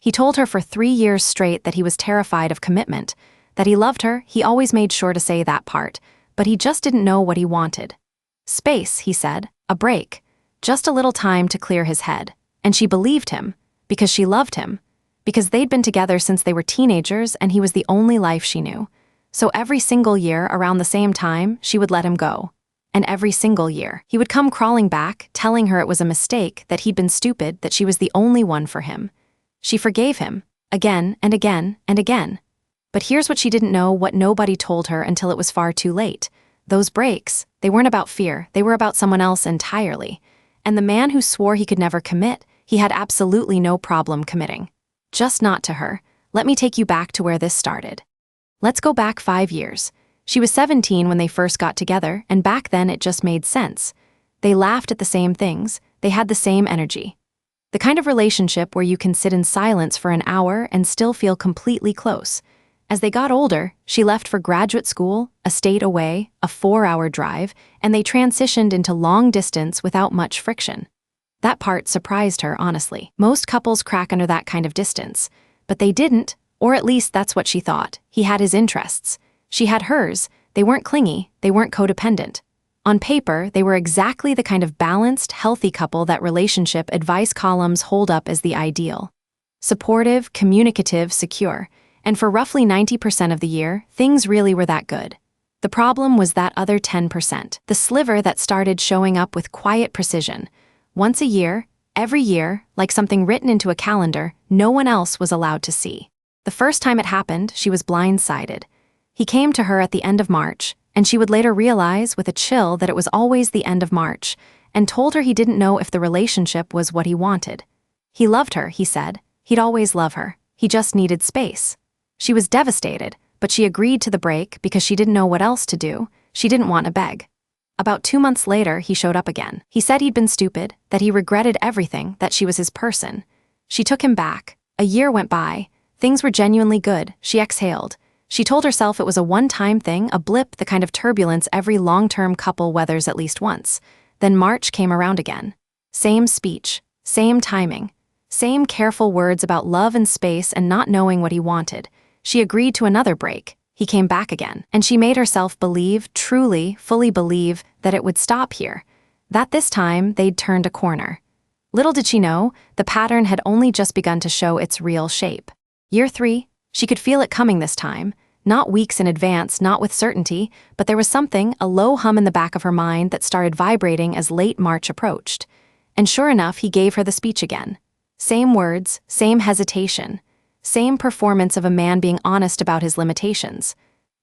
He told her for 3 years straight that he was terrified of commitment, that he loved her. He always made sure to say that part, but he just didn't know what he wanted. Space, he said, a break, just a little time to clear his head. And she believed him, because she loved him, because they'd been together since they were teenagers and he was the only life she knew. So every single year, around the same time, she would let him go. And every single year, he would come crawling back, telling her it was a mistake, that he'd been stupid, that she was the only one for him. She forgave him, again and again and again. But here's what she didn't know, what nobody told her until it was far too late. Those breaks, they weren't about fear, they were about someone else entirely. And the man who swore he could never commit, he had absolutely no problem committing. Just not to her. Let me take you back to where this started. Let's go back 5 years. She was 17 when they first got together, and back then it just made sense. They laughed at the same things, they had the same energy. The kind of relationship where you can sit in silence for an hour and still feel completely close. As they got older, she left for graduate school, a state away, a 4-hour drive, and they transitioned into long distance without much friction. That part surprised her, honestly. Most couples crack under that kind of distance. But they didn't, or at least that's what she thought. He had his interests. She had hers. They weren't clingy, they weren't codependent. On paper, they were exactly the kind of balanced, healthy couple that relationship advice columns hold up as the ideal. Supportive, communicative, secure. And for roughly 90% of the year, things really were that good. The problem was that other 10%, the sliver that started showing up with quiet precision. Once a year, every year, like something written into a calendar, no one else was allowed to see. The first time it happened, she was blindsided. He came to her at the end of March, and she would later realize with a chill that it was always the end of March, and told her he didn't know if the relationship was what he wanted. He loved her, he said. He'd always love her. He just needed space. She was devastated, but she agreed to the break because she didn't know what else to do. She didn't want to beg. About 2 months later, he showed up again. He said he'd been stupid, that he regretted everything, that she was his person. She took him back. A year went by. Things were genuinely good. She exhaled. She told herself it was a one-time thing, a blip, the kind of turbulence every long-term couple weathers at least once. Then March came around again. Same speech, same timing, same careful words about love and space and not knowing what he wanted. She agreed to another break. He came back again, and she made herself believe, truly, fully believe, that it would stop here. That this time, they'd turned a corner. Little did she know, the pattern had only just begun to show its real shape. Year 3, she could feel it coming this time. Not weeks in advance, not with certainty, but there was something, a low hum in the back of her mind that started vibrating as late March approached. And sure enough, he gave her the speech again. Same words, same hesitation. Same performance of a man being honest about his limitations.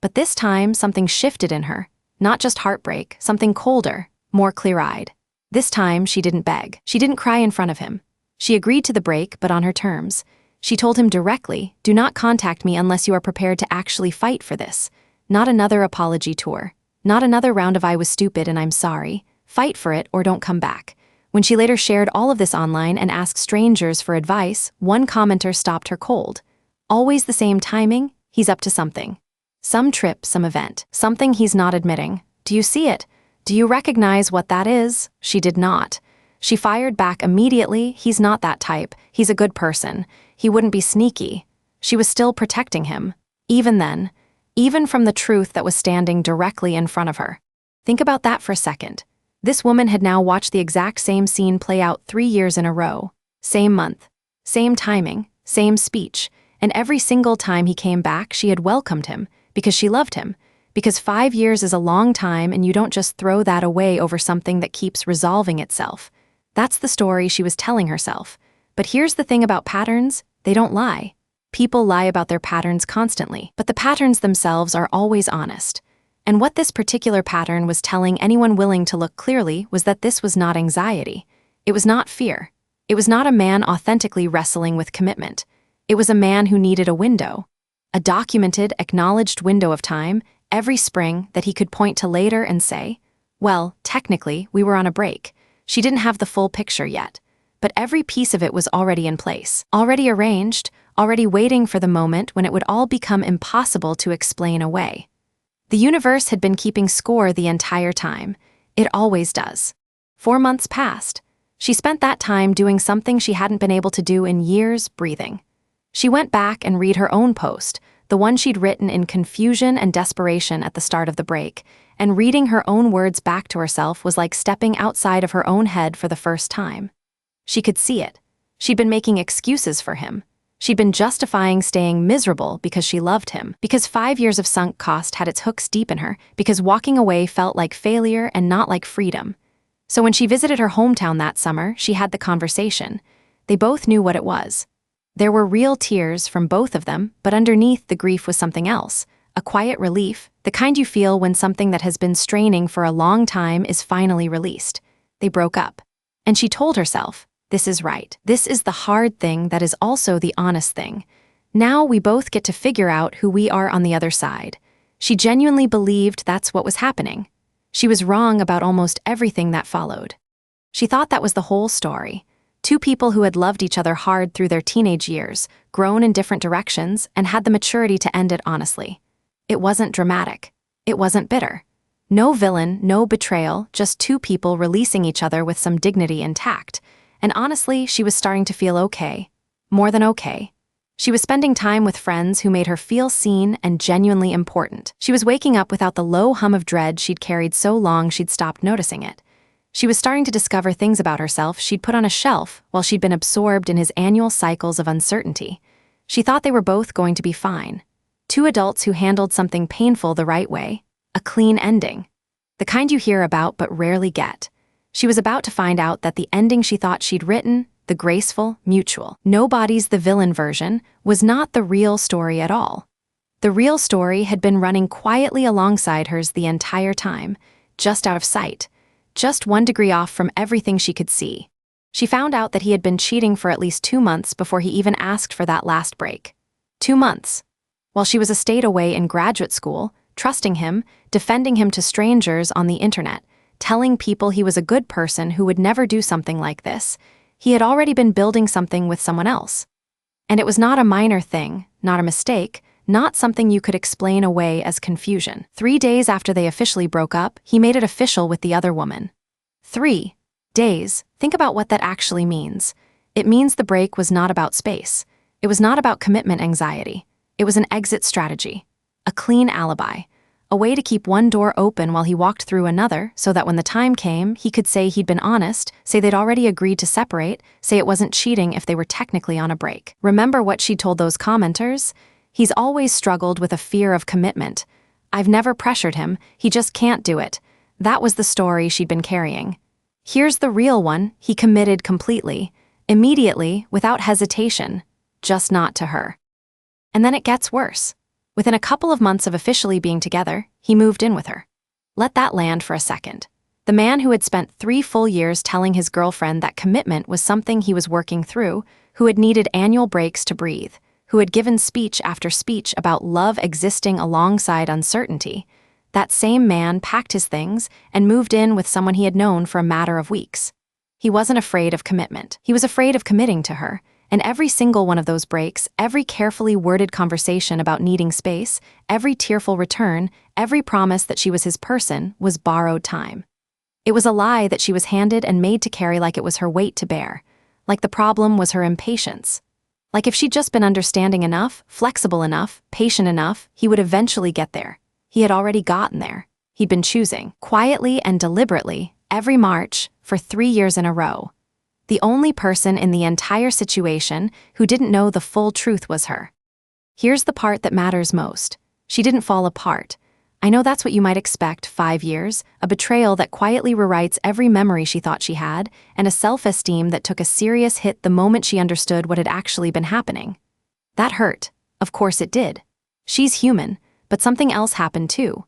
But this time, something shifted in her. Not just heartbreak, something colder, more clear-eyed. This time, she didn't beg. She didn't cry in front of him. She agreed to the break, but on her terms. She told him directly, "Do not contact me unless you are prepared to actually fight for this. Not another apology tour. Not another round of I was stupid and I'm sorry. Fight for it or don't come back." When she later shared all of this online and asked strangers for advice, one commenter stopped her cold. Always the same timing, he's up to something. Some trip, some event, something he's not admitting. Do you see it? Do you recognize what that is? She did not. She fired back immediately, he's not that type, he's a good person. He wouldn't be sneaky. She was still protecting him. Even then. Even from the truth that was standing directly in front of her. Think about that for a second. This woman had now watched the exact same scene play out 3 years in a row. Same month. Same timing. Same speech. And every single time he came back, she had welcomed him, because she loved him. Because 5 years is a long time and you don't just throw that away over something that keeps resolving itself. That's the story she was telling herself. But here's the thing about patterns, they don't lie. People lie about their patterns constantly, but the patterns themselves are always honest. And what this particular pattern was telling anyone willing to look clearly was that this was not anxiety. It was not fear. It was not a man authentically wrestling with commitment. It was a man who needed a window. A documented, acknowledged window of time, every spring, that he could point to later and say, well, technically, we were on a break. She didn't have the full picture yet. But every piece of it was already in place, already arranged, already waiting for the moment when it would all become impossible to explain away. The universe had been keeping score the entire time. It always does. 4 months passed. She spent that time doing something she hadn't been able to do in years, breathing. She went back and read her own post, the one she'd written in confusion and desperation at the start of the break, and reading her own words back to herself was like stepping outside of her own head for the first time. She could see it. She'd been making excuses for him. She'd been justifying staying miserable because she loved him, because 5 years of sunk cost had its hooks deep in her, because walking away felt like failure and not like freedom. So when she visited her hometown that summer, she had the conversation. They both knew what it was. There were real tears from both of them, but underneath the grief was something else, a quiet relief, the kind you feel when something that has been straining for a long time is finally released. They broke up. And she told herself, this is right. This is the hard thing that is also the honest thing. Now we both get to figure out who we are on the other side. She genuinely believed that's what was happening. She was wrong about almost everything that followed. She thought that was the whole story. Two people who had loved each other hard through their teenage years, grown in different directions, and had the maturity to end it honestly. It wasn't dramatic. It wasn't bitter. No villain, no betrayal, just two people releasing each other with some dignity and tact. And honestly, she was starting to feel okay. More than okay. She was spending time with friends who made her feel seen and genuinely important. She was waking up without the low hum of dread she'd carried so long she'd stopped noticing it. She was starting to discover things about herself she'd put on a shelf while she'd been absorbed in his annual cycles of uncertainty. She thought they were both going to be fine. Two adults who handled something painful the right way. A clean ending. The kind you hear about but rarely get. She was about to find out that the ending she thought she'd written, the graceful, mutual, nobody's the villain version, was not the real story at all. The real story had been running quietly alongside hers the entire time, just out of sight. Just 1 degree off from everything she could see. She found out that he had been cheating for at least 2 months before he even asked for that last break. 2 months. While she was a state away in graduate school, trusting him, defending him to strangers on the internet, telling people he was a good person who would never do something like this, he had already been building something with someone else. And it was not a minor thing, not a mistake, not something you could explain away as confusion. 3 days after they officially broke up, he made it official with the other woman. 3 days. Think about what that actually means. It means the break was not about space. It was not about commitment anxiety. It was an exit strategy. A clean alibi. A way to keep one door open while he walked through another so that when the time came, he could say he'd been honest, say they'd already agreed to separate, say it wasn't cheating if they were technically on a break. Remember what she told those commenters? He's always struggled with a fear of commitment. I've never pressured him, he just can't do it. That was the story she'd been carrying. Here's the real one, he committed completely, immediately, without hesitation, just not to her. And then it gets worse. Within a couple of months of officially being together, he moved in with her. Let that land for a second. The man who had spent 3 full years telling his girlfriend that commitment was something he was working through, who had needed annual breaks to breathe, who had given speech after speech about love existing alongside uncertainty, that same man packed his things and moved in with someone he had known for a matter of weeks. He wasn't afraid of commitment. He was afraid of committing to her, and every single one of those breaks, every carefully worded conversation about needing space, every tearful return, every promise that she was his person was borrowed time. It was a lie that she was handed and made to carry like it was her weight to bear, like the problem was her impatience. Like if she'd just been understanding enough, flexible enough, patient enough, he would eventually get there. He had already gotten there. He'd been choosing, quietly and deliberately, every March, for 3 years in a row. The only person in the entire situation who didn't know the full truth was her. Here's the part that matters most. She didn't fall apart. I know that's what you might expect, 5 years, a betrayal that quietly rewrites every memory she thought she had, and a self-esteem that took a serious hit the moment she understood what had actually been happening. That hurt. Of course it did. She's human, but something else happened too.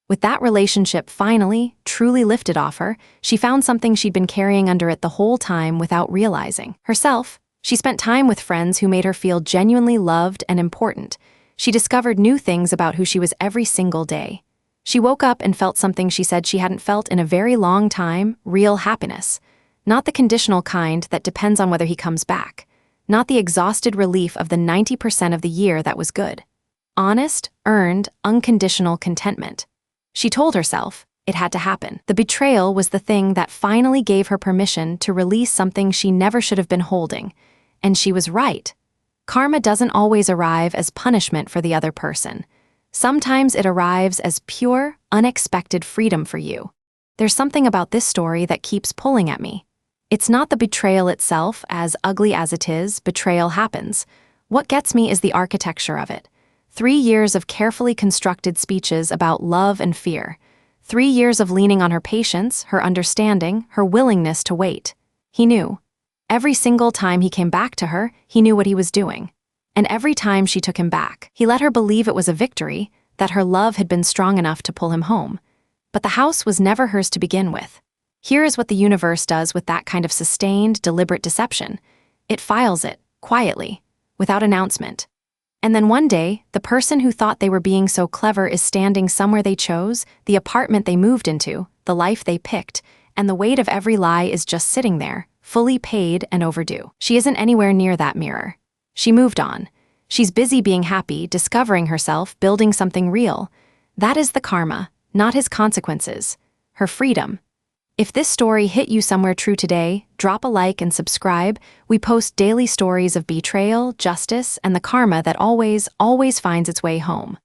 With that relationship finally, truly lifted off her, she found something she'd been carrying under it the whole time without realizing. Herself. She spent time with friends who made her feel genuinely loved and important. She discovered new things about who she was every single day. She woke up and felt something she said she hadn't felt in a very long time, real happiness. Not the conditional kind that depends on whether he comes back. Not the exhausted relief of the 90% of the year that was good. Honest, earned, unconditional contentment. She told herself it had to happen. The betrayal was the thing that finally gave her permission to release something she never should have been holding. And she was right. Karma doesn't always arrive as punishment for the other person. Sometimes it arrives as pure, unexpected freedom for you. There's something about this story that keeps pulling at me. It's not the betrayal itself, as ugly as it is, betrayal happens. What gets me is the architecture of it. 3 years of carefully constructed speeches about love and fear. 3 years of leaning on her patience, her understanding, her willingness to wait. He knew. Every single time he came back to her, he knew what he was doing. And every time she took him back, he let her believe it was a victory, that her love had been strong enough to pull him home. But the house was never hers to begin with. Here is what the universe does with that kind of sustained, deliberate deception. It files it, quietly, without announcement. And then one day, the person who thought they were being so clever is standing somewhere they chose, the apartment they moved into, the life they picked, and the weight of every lie is just sitting there, fully paid and overdue. She isn't anywhere near that mirror. She moved on. She's busy being happy, discovering herself, building something real. That is the karma, not his consequences. Her freedom. If this story hit you somewhere true today, drop a like and subscribe. We post daily stories of betrayal, justice, and the karma that always finds its way home.